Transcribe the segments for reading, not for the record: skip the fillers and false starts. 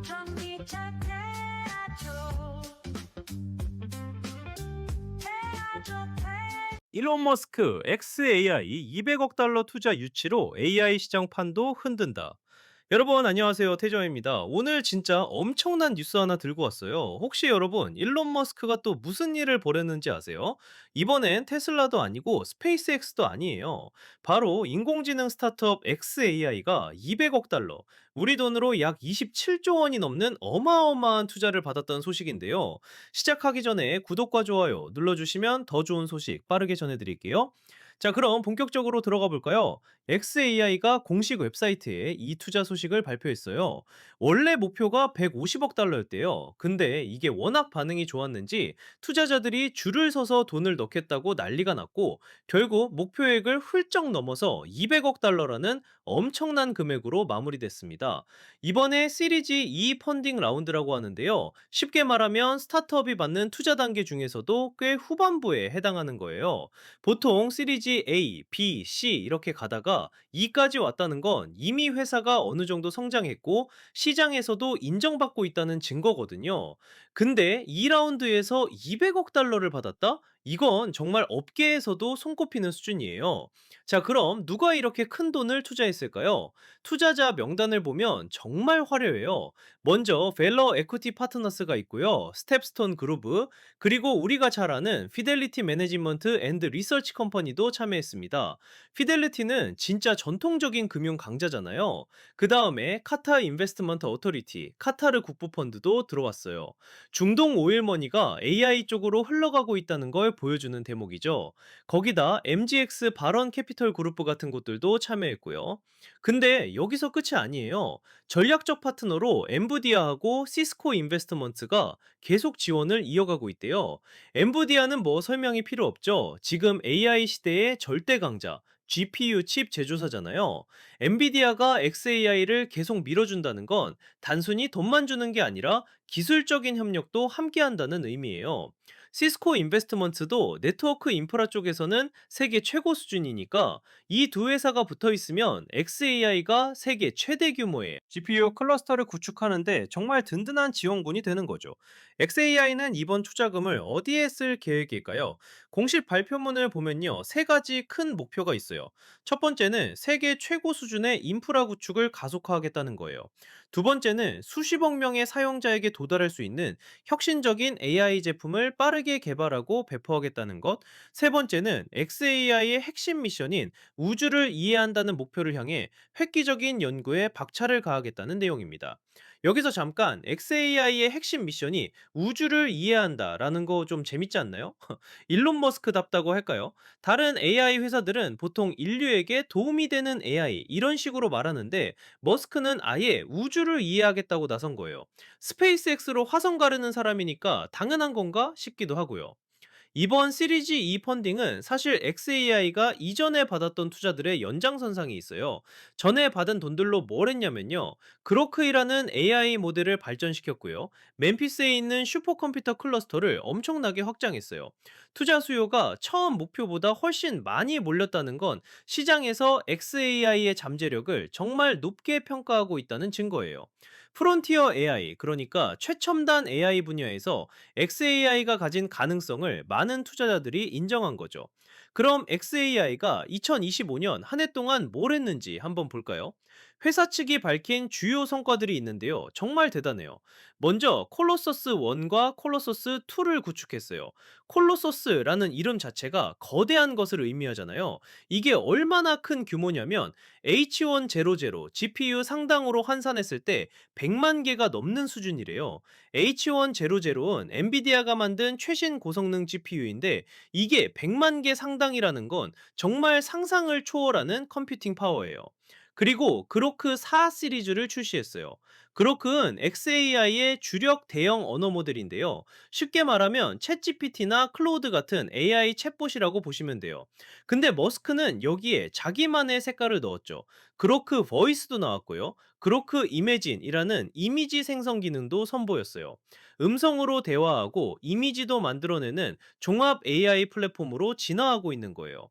전기차태야죠. 일론 머스크 XAI 200억 달러 투자 유치로 AI 시장 판도 흔든다. 여러분 안녕하세요. 태정입니다. 오늘 진짜 엄청난 뉴스 하나 들고 왔어요. 혹시 여러분 일론 머스크가 또 무슨 일을 벌였는지 아세요? 이번엔 테슬라도 아니고 스페이스X도 아니에요. 바로 인공지능 스타트업 XAI가 200억 달러, 우리 돈으로 약 27조 원이 넘는 어마어마한 투자를 받았다는 소식인데요. 시작하기 전에 구독과 좋아요 눌러주시면 더 좋은 소식 빠르게 전해드릴게요. 자, 그럼 본격적으로 들어가 볼까요? XAI가 공식 웹사이트에 이 투자 소식을 발표했어요. 원래 목표가 150억 달러였대요. 근데 이게 워낙 반응이 좋았는지 투자자들이 줄을 서서 돈을 넣겠다고 난리가 났고, 결국 목표액을 훌쩍 넘어서 200억 달러라는 엄청난 금액으로 마무리됐습니다. 이번에 시리즈 E 펀딩 라운드라고 하는데요. 쉽게 말하면 스타트업이 받는 투자 단계 중에서도 꽤 후반부에 해당하는 거예요. 보통 시리즈 A, B, C 이렇게 가다가 E까지 왔다는 건 이미 회사가 어느 정도 성장했고 시장에서도 인정받고 있다는 증거거든요. 근데 2라운드에서 200억 달러를 받았다? 이건 정말 업계에서도 손꼽히는 수준이에요. 자, 그럼 누가 이렇게 큰 돈을 투자했을까요? 투자자 명단을 보면 정말 화려해요. 먼저 벨러 에퀴티 파트너스가 있고요. 스텝스톤 그룹, 그리고 우리가 잘 아는 피델리티 매니지먼트 앤드 리서치 컴퍼니도 참여했습니다. 피델리티는 진짜 전통적인 금융 강자잖아요. 그 다음에 카타 인베스트먼트 어토리티, 카타르 국부펀드도 들어왔어요. 중동 오일머니가 AI 쪽으로 흘러가고 있다는 걸 보여주는 대목이죠. 거기다 MGX 발언 캐피털 그룹 같은 곳들도 참여했고요. 근데 여기서 끝이 아니에요. 전략적 파트너로 엔비디아하고 시스코 인베스트먼트가 계속 지원을 이어가고 있대요. 엔비디아는 뭐 설명이 필요 없죠. 지금 AI 시대의 절대 강자, GPU 칩 제조사잖아요. 엔비디아가 XAI를 계속 밀어준다는 건 단순히 돈만 주는 게 아니라 기술적인 협력도 함께 한다는 의미예요. 시스코 인베스트먼트도 네트워크 인프라 쪽에서는 세계 최고 수준이니까 이 두 회사가 붙어 있으면 XAI가 세계 최대 규모의 GPU 클러스터를 구축하는데 정말 든든한 지원군이 되는 거죠. XAI는 이번 투자금을 어디에 쓸 계획일까요? 공식 발표문을 보면요, 세 가지 큰 목표가 있어요. 첫 번째는 세계 최고 수준의 인프라 구축을 가속화하겠다는 거예요. 두 번째는 수십억 명의 사용자에게 도달할 수 있는 혁신적인 AI 제품을 빠르게 개발하고 배포하겠다는 것. 세 번째는 XAI의 핵심 미션인 우주를 이해한다는 목표를 향해 획기적인 연구에 박차를 가하겠다는 내용입니다. 여기서 잠깐 XAI의 핵심 미션이 우주를 이해한다라는 거 좀 재밌지 않나요? 일론 머스크답다고 할까요? 다른 AI 회사들은 보통 인류에게 도움이 되는 AI 이런 식으로 말하는데 머스크는 아예 우주를 이해하겠다고 나선 거예요. 스페이스X로 화성 가르는 사람이니까 당연한 건가 싶기도 하고요. 이번 시리즈 E 펀딩은 사실 XAI가 이전에 받았던 투자들의 연장선상이 있어요. 전에 받은 돈들로 뭘 했냐면요. 그로크이라는 AI 모델을 발전시켰고요. 멤피스에 있는 슈퍼컴퓨터 클러스터를 엄청나게 확장했어요. 투자 수요가 처음 목표보다 훨씬 많이 몰렸다는 건 시장에서 XAI의 잠재력을 정말 높게 평가하고 있다는 증거예요. 프론티어 AI, 그러니까 최첨단 AI 분야에서 XAI가 가진 가능성을 많은 투자자들이 인정한 거죠. 그럼 XAI가 2025년 한 해 동안 뭘 했는지 한번 볼까요? 회사 측이 밝힌 주요 성과들이 있는데요. 정말 대단해요. 먼저 콜로서스 1과 콜로서스 2를 구축했어요. 콜로서스라는 이름 자체가 거대한 것을 의미하잖아요. 이게 얼마나 큰 규모냐면 H100 GPU 상당으로 환산했을 때 100만 개가 넘는 수준이래요. H100은 엔비디아가 만든 최신 고성능 GPU인데 이게 100만 개 상당이라는 건 정말 상상을 초월하는 컴퓨팅 파워예요. 그리고 그로크 4 시리즈를 출시했어요. 그로크는 XAI의 주력 대형 언어 모델인데요. 쉽게 말하면 챗GPT나 클로드 같은 AI 챗봇이라고 보시면 돼요. 근데 머스크는 여기에 자기만의 색깔을 넣었죠. 그로크 보이스도 나왔고요. 그로크 이매진이라는 이미지 생성 기능도 선보였어요. 음성으로 대화하고 이미지도 만들어내는 종합 AI 플랫폼으로 진화하고 있는 거예요.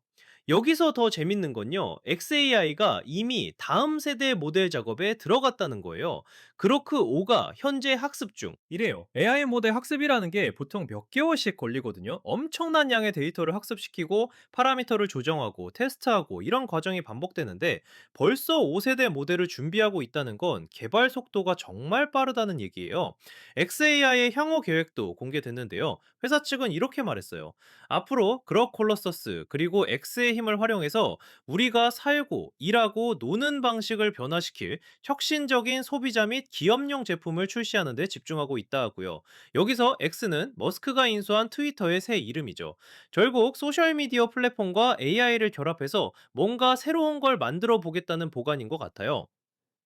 여기서 더 재밌는 건요, XAI가 이미 다음 세대 모델 작업에 들어갔다는 거예요. 그로크 5가 현재 학습 중. 이래요. AI 모델 학습이라는 게 보통 몇 개월씩 걸리거든요. 엄청난 양의 데이터를 학습시키고 파라미터를 조정하고 테스트하고 이런 과정이 반복되는데 벌써 5세대 모델을 준비하고 있다는 건 개발 속도가 정말 빠르다는 얘기예요. XAI의 향후 계획도 공개됐는데요. 회사 측은 이렇게 말했어요. 앞으로 그럭 콜로서스 그리고 X의 힘을 활용해서 우리가 살고 일하고 노는 방식을 변화시킬 혁신적인 소비자 및 기업용 제품을 출시하는 데 집중하고 있다 하고요. 여기서 X는 머스크가 인수한 트위터의 새 이름이죠. 결국 소셜미디어 플랫폼과 AI를 결합해서 뭔가 새로운 걸 만들어 보겠다는 보관인 것 같아요.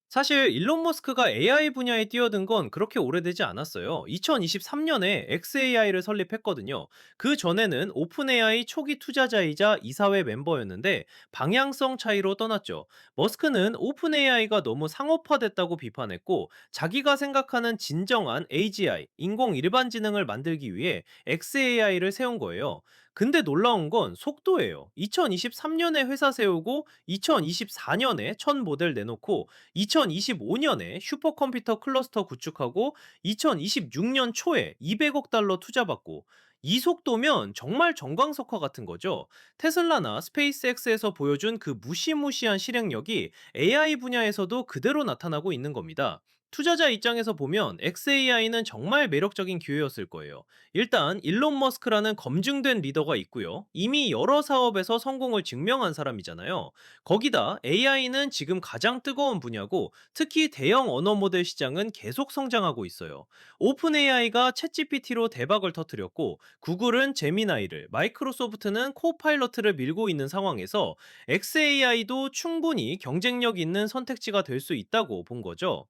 사실 일론 머스크가 AI 분야에 뛰어든 건 그렇게 오래되지 않았어요. 2023년에 XAI를 설립했거든요. 그 전에는 오픈 AI 초기 투자자이자 이사회 멤버였는데 방향성 차이로 떠났죠. 머스크는 오픈 AI가 너무 상업화됐다고 비판했고 자기가 생각하는 진정한 AGI, 인공 일반지능을 만들기 위해 XAI를 세운 거예요. 근데 놀라운 건 속도예요. 2023년에 회사 세우고 2024년에 첫 모델 내놓고 2025년에 슈퍼컴퓨터 클러스터 구축하고 2026년 초에 200억 달러 투자받고, 이 속도면 정말 정광석화 같은 거죠. 테슬라나 스페이스X에서 보여준 그 무시무시한 실행력이 AI 분야에서도 그대로 나타나고 있는 겁니다. 투자자 입장에서 보면 XAI는 정말 매력적인 기회였을 거예요. 일단 일론 머스크라는 검증된 리더가 있고요. 이미 여러 사업에서 성공을 증명한 사람이잖아요. 거기다 AI는 지금 가장 뜨거운 분야고 특히 대형 언어 모델 시장은 계속 성장하고 있어요. 오픈 AI가 챗 GPT로 대박을 터뜨렸고 구글은 제미나이를, 마이크로소프트는 코파일럿을 밀고 있는 상황에서 XAI도 충분히 경쟁력 있는 선택지가 될 수 있다고 본 거죠.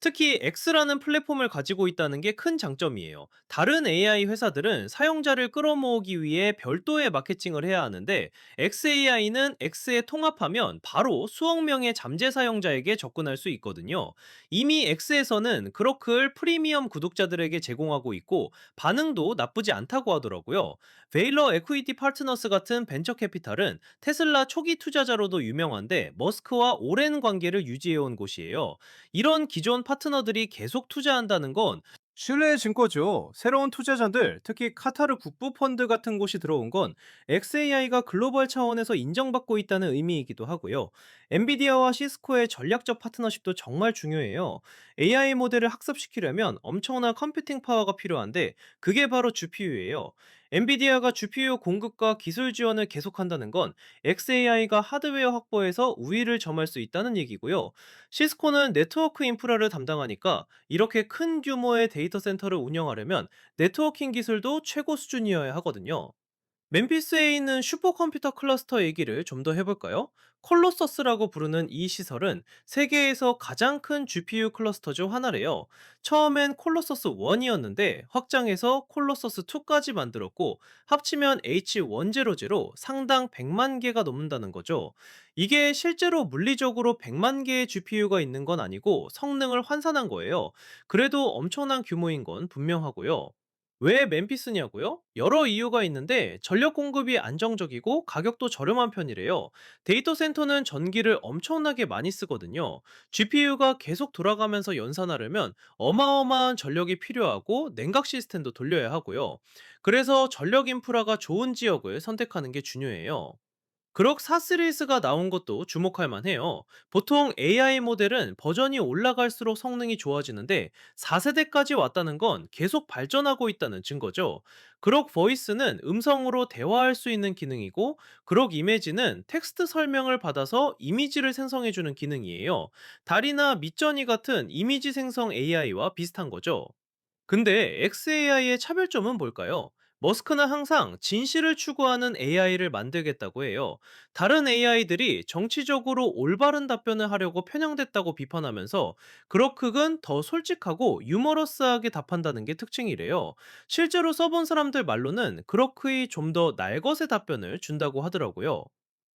특히 X라는 플랫폼을 가지고 있다는 게 큰 장점이에요. 다른 AI 회사들은 사용자를 끌어모으기 위해 별도의 마케팅을 해야 하는데 XAI는 X에 통합하면 바로 수억 명의 잠재 사용자에게 접근할 수 있거든요. 이미 X에서는 그로클 프리미엄 구독자들에게 제공하고 있고 반응도 나쁘지 않다고 하더라고요. 베일러 에퀴티 파트너스 같은 벤처 캐피탈은 테슬라 초기 투자자로도 유명한데 머스크와 오랜 관계를 유지해온 곳이에요. 이런 기존 파트너들이 계속 투자한다는 건 신뢰의 증거죠. 새로운 투자자들, 특히 카타르 국부 펀드 같은 곳이 들어온 건 XAI가 글로벌 차원에서 인정받고 있다는 의미이기도 하고요. 엔비디아와 시스코의 전략적 파트너십도 정말 중요해요. AI 모델을 학습시키려면 엄청난 컴퓨팅 파워가 필요한데 그게 바로 GPU예요. 엔비디아가 GPU 공급과 기술 지원을 계속한다는 건 XAI가 하드웨어 확보에서 우위를 점할 수 있다는 얘기고요. 시스코는 네트워크 인프라를 담당하니까 이렇게 큰 규모의 데이터 센터를 운영하려면 네트워킹 기술도 최고 수준이어야 하거든요. 멤피스에 있는 슈퍼컴퓨터 클러스터 얘기를 좀 더 해볼까요? 콜로서스라고 부르는 이 시설은 세계에서 가장 큰 GPU 클러스터 중 하나래요. 처음엔 콜로서스 1이었는데 확장해서 콜로서스 2까지 만들었고 합치면 H100로 상당 100만 개가 넘는다는 거죠. 이게 실제로 물리적으로 100만 개의 GPU가 있는 건 아니고 성능을 환산한 거예요. 그래도 엄청난 규모인 건 분명하고요. 왜 멤피스냐고요? 여러 이유가 있는데 전력 공급이 안정적이고 가격도 저렴한 편이래요. 데이터 센터는 전기를 엄청나게 많이 쓰거든요. GPU가 계속 돌아가면서 연산하려면 어마어마한 전력이 필요하고 냉각 시스템도 돌려야 하고요. 그래서 전력 인프라가 좋은 지역을 선택하는 게 중요해요. 그럭 사스리스가 나온 것도 주목할 만해요. 보통 AI 모델은 버전이 올라갈수록 성능이 좋아지는데 4세대까지 왔다는 건 계속 발전하고 있다는 증거죠. 그럭 보이스는 음성으로 대화할 수 있는 기능이고 그럭 이미지는 텍스트 설명을 받아서 이미지를 생성해주는 기능이에요. 달이나 midjourney 같은 이미지 생성 AI와 비슷한 거죠. 근데 XAI의 차별점은 뭘까요? 머스크는 항상 진실을 추구하는 AI를 만들겠다고 해요. 다른 AI들이 정치적으로 올바른 답변을 하려고 편향됐다고 비판하면서 그로크는 더 솔직하고 유머러스하게 답한다는 게 특징이래요. 실제로 써본 사람들 말로는 그로크의 좀 더 날것의 답변을 준다고 하더라고요.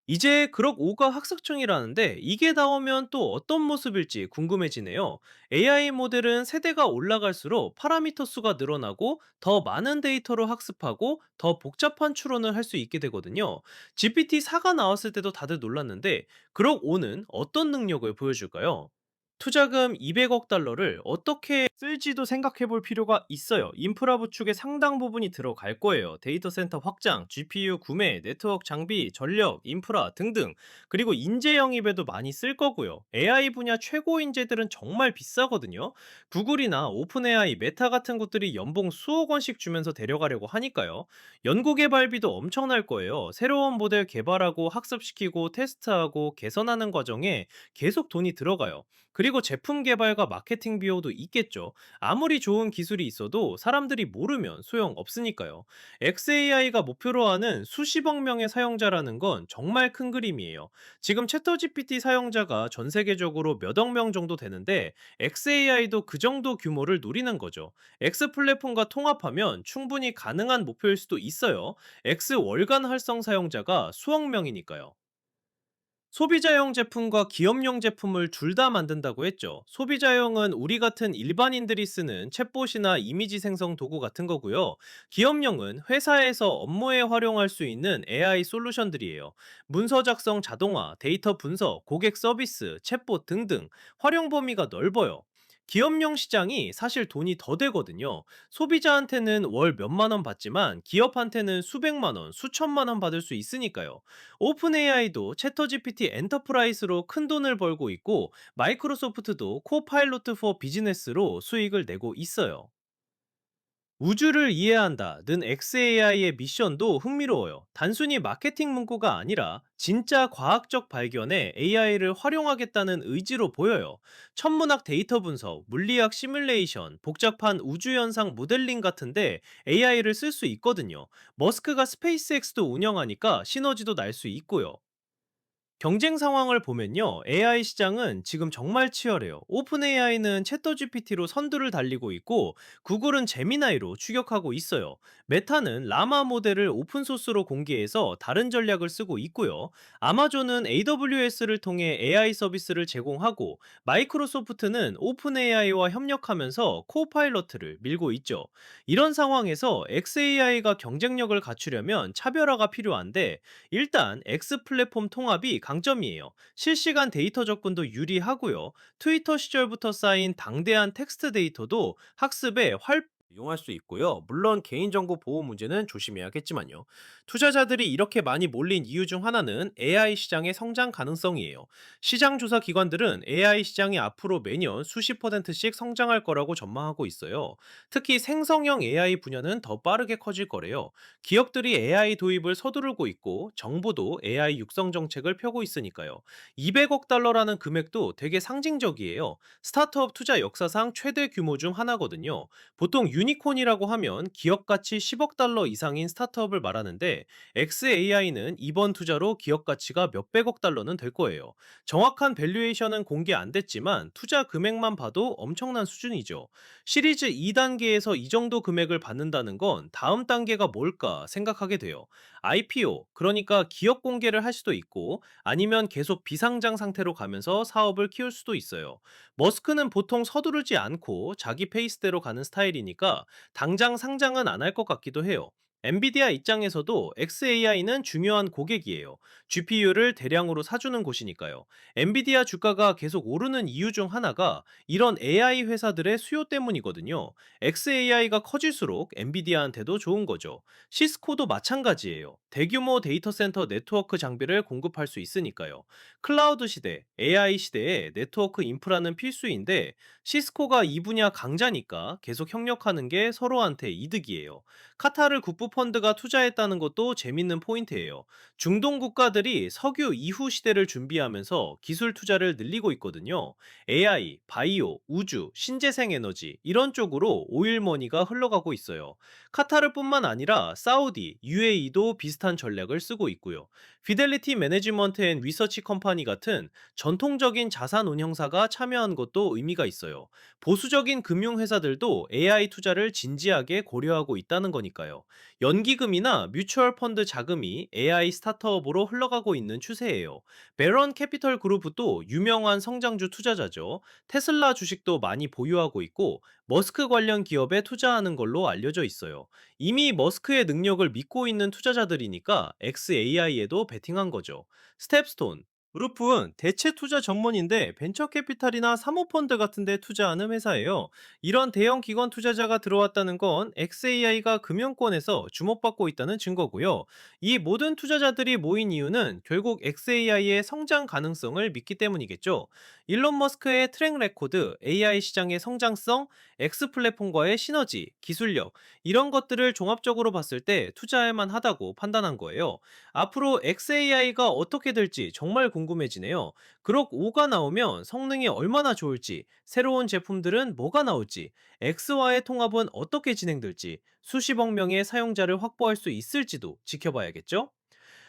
이제 그럭 5가 학습중이라는데 이게 나오면 또 어떤 모습일지 궁금해지네요. AI 모델은 세대가 올라갈수록 파라미터 수가 늘어나고 더 많은 데이터로 학습하고 더 복잡한 추론을 할 수 있게 되거든요. GPT-4가 나왔을 때도 다들 놀랐는데 그럭 5는 어떤 능력을 보여줄까요? 투자금 200억 달러를 어떻게 쓸지도 생각해 볼 필요가 있어요. 인프라 부축의 상당 부분이 들어갈 거예요. 데이터 센터 확장, GPU 구매, 네트워크 장비, 전력, 인프라 등등. 그리고 인재 영입에도 많이 쓸 거고요. AI 분야 최고 인재들은 정말 비싸거든요. 구글이나 오픈 AI, 메타 같은 곳들이 연봉 수억 원씩 주면서 데려가려고 하니까요. 연구 개발비도 엄청날 거예요. 새로운 모델 개발하고 학습시키고 테스트하고 개선하는 과정에 계속 돈이 들어가요. 그리고 제품 개발과 마케팅 비용도 있겠죠. 아무리 좋은 기술이 있어도 사람들이 모르면 소용 없으니까요. XAI가 목표로 하는 수십억 명의 사용자라는 건 정말 큰 그림이에요. 지금 챗터GPT 사용자가 전 세계적으로 몇 억 명 정도 되는데 XAI도 그 정도 규모를 노리는 거죠. X 플랫폼과 통합하면 충분히 가능한 목표일 수도 있어요. X 월간 활성 사용자가 수억 명이니까요. 소비자용 제품과 기업용 제품을 둘 다 만든다고 했죠. 소비자용은 우리 같은 일반인들이 쓰는 챗봇이나 이미지 생성 도구 같은 거고요. 기업용은 회사에서 업무에 활용할 수 있는 AI 솔루션들이에요. 문서 작성 자동화, 데이터 분석, 고객 서비스, 챗봇 등등 활용 범위가 넓어요. 기업용 시장이 사실 돈이 더 되거든요. 소비자한테는 월 몇만 원 받지만 기업한테는 수백만 원, 수천만 원 받을 수 있으니까요. 오픈 AI도 채터 GPT 엔터프라이즈로 큰 돈을 벌고 있고 마이크로소프트도 코파일로트 포 비즈니스로 수익을 내고 있어요. 우주를 이해한다는 XAI의 미션도 흥미로워요. 단순히 마케팅 문구가 아니라 진짜 과학적 발견에 AI를 활용하겠다는 의지로 보여요. 천문학 데이터 분석, 물리학 시뮬레이션, 복잡한 우주현상 모델링 같은데 AI를 쓸 수 있거든요. 머스크가 스페이스X도 운영하니까 시너지도 날 수 있고요. 경쟁 상황을 보면요. AI 시장은 지금 정말 치열해요. 오픈 AI는 챗더 GPT로 선두를 달리고 있고, 구글은 제미나이로 추격하고 있어요. 메타는 라마 모델을 오픈소스로 공개해서 다른 전략을 쓰고 있고요. 아마존은 AWS를 통해 AI 서비스를 제공하고, 마이크로소프트는 오픈 AI와 협력하면서 코파일러트를 밀고 있죠. 이런 상황에서 XAI가 경쟁력을 갖추려면 차별화가 필요한데, 일단 X 플랫폼 통합이 강점이에요. 실시간 데이터 접근도 유리하고요. 트위터 시절부터 쌓인 방대한 텍스트 데이터도 학습에 이용할 수 있고요. 물론 개인정보 보호 문제는 조심해야겠지만요. 투자자들이 이렇게 많이 몰린 이유 중 하나는 AI 시장의 성장 가능성이에요. 시장 조사 기관들은 AI 시장이 앞으로 매년 수십 퍼센트씩 성장할 거라고 전망하고 있어요. 특히 생성형 AI 분야는 더 빠르게 커질 거래요. 기업들이 AI 도입을 서두르고 있고 정부도 AI 육성 정책을 펴고 있으니까요. 200억 달러라는 금액도 되게 상징적이에요. 스타트업 투자 역사상 최대 규모 중 하나거든요. 보통 유니콘이라고 하면 기업 가치 10억 달러 이상인 스타트업을 말하는데 XAI는 이번 투자로 기업 가치가 몇백억 달러는 될 거예요. 정확한 밸류에이션은 공개 안 됐지만 투자 금액만 봐도 엄청난 수준이죠. 시리즈 2단계에서 이 정도 금액을 받는다는 건 다음 단계가 뭘까 생각하게 돼요. IPO, 그러니까 기업 공개를 할 수도 있고 아니면 계속 비상장 상태로 가면서 사업을 키울 수도 있어요. 머스크는 보통 서두르지 않고 자기 페이스대로 가는 스타일이니까 당장 상장은 안 할 것 같기도 해요. 엔비디아 입장에서도 XAI는 중요한 고객이에요. GPU를 대량으로 사주는 곳이니까요. 엔비디아 주가가 계속 오르는 이유 중 하나가 이런 AI 회사들의 수요 때문이거든요. XAI가 커질수록 엔비디아한테도 좋은 거죠. 시스코도 마찬가지예요. 대규모 데이터 센터 네트워크 장비를 공급할 수 있으니까요. 클라우드 시대, AI 시대에 네트워크 인프라는 필수인데 시스코가 이 분야 강자니까 계속 협력하는 게 서로한테 이득이에요. 카타르 국부 펀드가 투자했다는 것도 재밌는 포인트예요. 중동 국가들이 석유 이후 시대를 준비하면서 기술 투자를 늘리고 있거든요. AI, 바이오, 우주, 신재생 에너지 이런 쪽으로 오일머니가 흘러가고 있어요. 카타르뿐만 아니라 사우디, UAE도 비슷한 전략을 쓰고 있고요. 피델리티 매니지먼트 앤 리서치 컴퍼니 같은 전통적인 자산 운용사가 참여한 것도 의미가 있어요. 보수적인 금융회사들도 AI 투자를 진지하게 고려하고 있다는 거니까요. 연기금이나 뮤추얼 펀드 자금이 AI 스타트업으로 흘러가고 있는 추세예요. 베런 캐피털 그룹도 유명한 성장주 투자자죠. 테슬라 주식도 많이 보유하고 있고 머스크 관련 기업에 투자하는 걸로 알려져 있어요. 이미 머스크의 능력을 믿고 있는 투자자들이니까 XAI에도 베팅한 거죠. 스텝스톤 그룹은 대체 투자 전문인데 벤처 캐피탈이나 사모펀드 같은 데 투자하는 회사예요. 이런 대형 기관 투자자가 들어왔다는 건 XAI가 금융권에서 주목받고 있다는 증거고요. 이 모든 투자자들이 모인 이유는 결국 XAI의 성장 가능성을 믿기 때문이겠죠. 일론 머스크의 트랙 레코드, AI 시장의 성장성, X 플랫폼과의 시너지, 기술력, 이런 것들을 종합적으로 봤을 때 투자할 만하다고 판단한 거예요. 앞으로 XAI가 어떻게 될지 정말 궁금해지네요. 그럭 5가 나오면 성능이 얼마나 좋을지, 새로운 제품들은 뭐가 나올지, X와의 통합은 어떻게 진행될지, 수십억 명의 사용자를 확보할 수 있을지도 지켜봐야겠죠?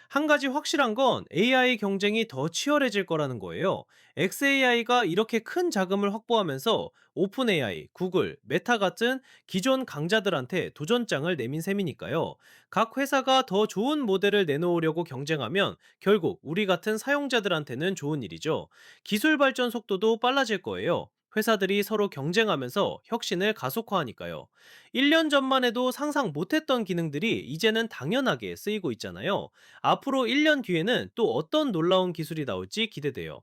한 가지 확실한 건 AI 경쟁이 더 치열해질 거라는 거예요. XAI가 이렇게 큰 자금을 확보하면서 오픈 AI, 구글, 메타 같은 기존 강자들한테 도전장을 내민 셈이니까요. 각 회사가 더 좋은 모델을 내놓으려고 경쟁하면 결국 우리 같은 사용자들한테는 좋은 일이죠. 기술 발전 속도도 빨라질 거예요. 회사들이 서로 경쟁하면서 혁신을 가속화하니까요. 1년 전만 해도 상상 못했던 기능들이 이제는 당연하게 쓰이고 있잖아요. 앞으로 1년 뒤에는 또 어떤 놀라운 기술이 나올지 기대돼요.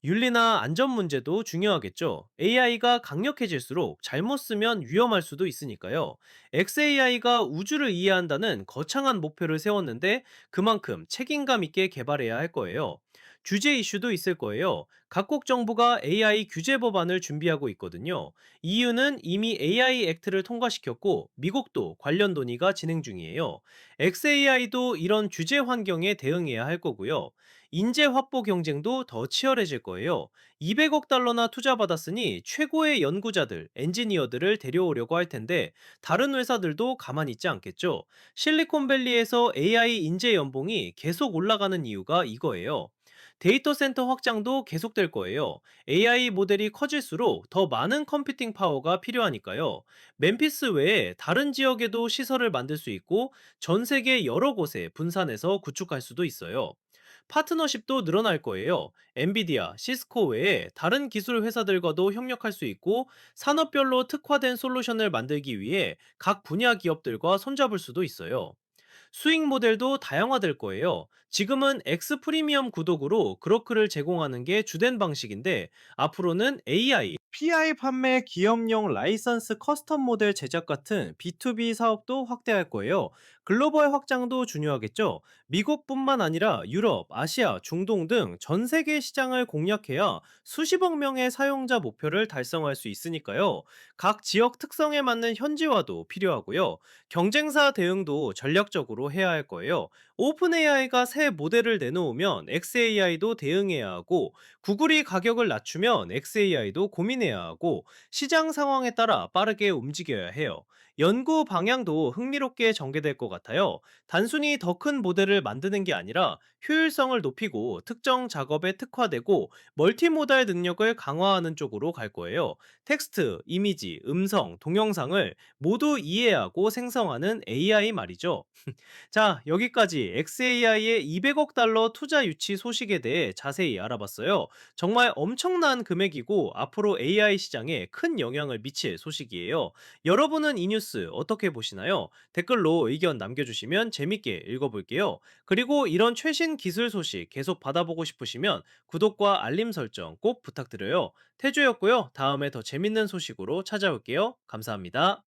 윤리나 안전 문제도 중요하겠죠. AI가 강력해질수록 잘못 쓰면 위험할 수도 있으니까요. XAI가 우주를 이해한다는 거창한 목표를 세웠는데 그만큼 책임감 있게 개발해야 할 거예요. 규제 이슈도 있을 거예요. 각국 정부가 AI 규제 법안을 준비하고 있거든요. EU는 이미 AI 액트를 통과시켰고 미국도 관련 논의가 진행 중이에요. XAI도 이런 규제 환경에 대응해야 할 거고요. 인재 확보 경쟁도 더 치열해질 거예요. 200억 달러나 투자받았으니 최고의 연구자들, 엔지니어들을 데려오려고 할 텐데 다른 회사들도 가만히 있지 않겠죠. 실리콘밸리에서 AI 인재 연봉이 계속 올라가는 이유가 이거예요. 데이터 센터 확장도 계속될 거예요. AI 모델이 커질수록 더 많은 컴퓨팅 파워가 필요하니까요. 멤피스 외에 다른 지역에도 시설을 만들 수 있고 전 세계 여러 곳에 분산해서 구축할 수도 있어요. 파트너십도 늘어날 거예요. 엔비디아, 시스코 외에 다른 기술 회사들과도 협력할 수 있고 산업별로 특화된 솔루션을 만들기 위해 각 분야 기업들과 손잡을 수도 있어요. 수익 모델도 다양화될 거예요. 지금은 X 프리미엄 구독으로 그로크를 제공하는 게 주된 방식인데 앞으로는 AI, PI 판매, 기업용 라이선스 커스텀 모델 제작 같은 B2B 사업도 확대할 거예요. 글로벌 확장도 중요하겠죠. 미국뿐만 아니라 유럽, 아시아, 중동 등 전 세계 시장을 공략해야 수십억 명의 사용자 목표를 달성할 수 있으니까요. 각 지역 특성에 맞는 현지화도 필요하고요. 경쟁사 대응도 전략적으로 해야 할 거예요. 오픈 AI가 새 모델을 내놓으면 XAI도 대응해야 하고, 구글이 가격을 낮추면 XAI도 고민해야 하고, 시장 상황에 따라 빠르게 움직여야 해요. 연구 방향도 흥미롭게 전개될 것 같아요. 단순히 더 큰 모델을 만드는 게 아니라 효율성을 높이고 특정 작업에 특화되고 멀티모달 능력을 강화하는 쪽으로 갈 거예요. 텍스트, 이미지, 음성, 동영상을 모두 이해하고 생성하는 AI 말이죠. 자, 여기까지 XAI의 200억 달러 투자 유치 소식에 대해 자세히 알아봤어요. 정말 엄청난 금액이고 앞으로 AI 시장에 큰 영향을 미칠 소식이에요. 여러분은 이 뉴스 어떻게 보시나요? 댓글로 의견 남겨주시면 재밌게 읽어볼게요. 그리고 이런 최신 기술 소식 계속 받아보고 싶으시면 구독과 알림 설정 꼭 부탁드려요. 태주였고요. 다음에 더 재밌는 소식으로 찾아올게요. 감사합니다.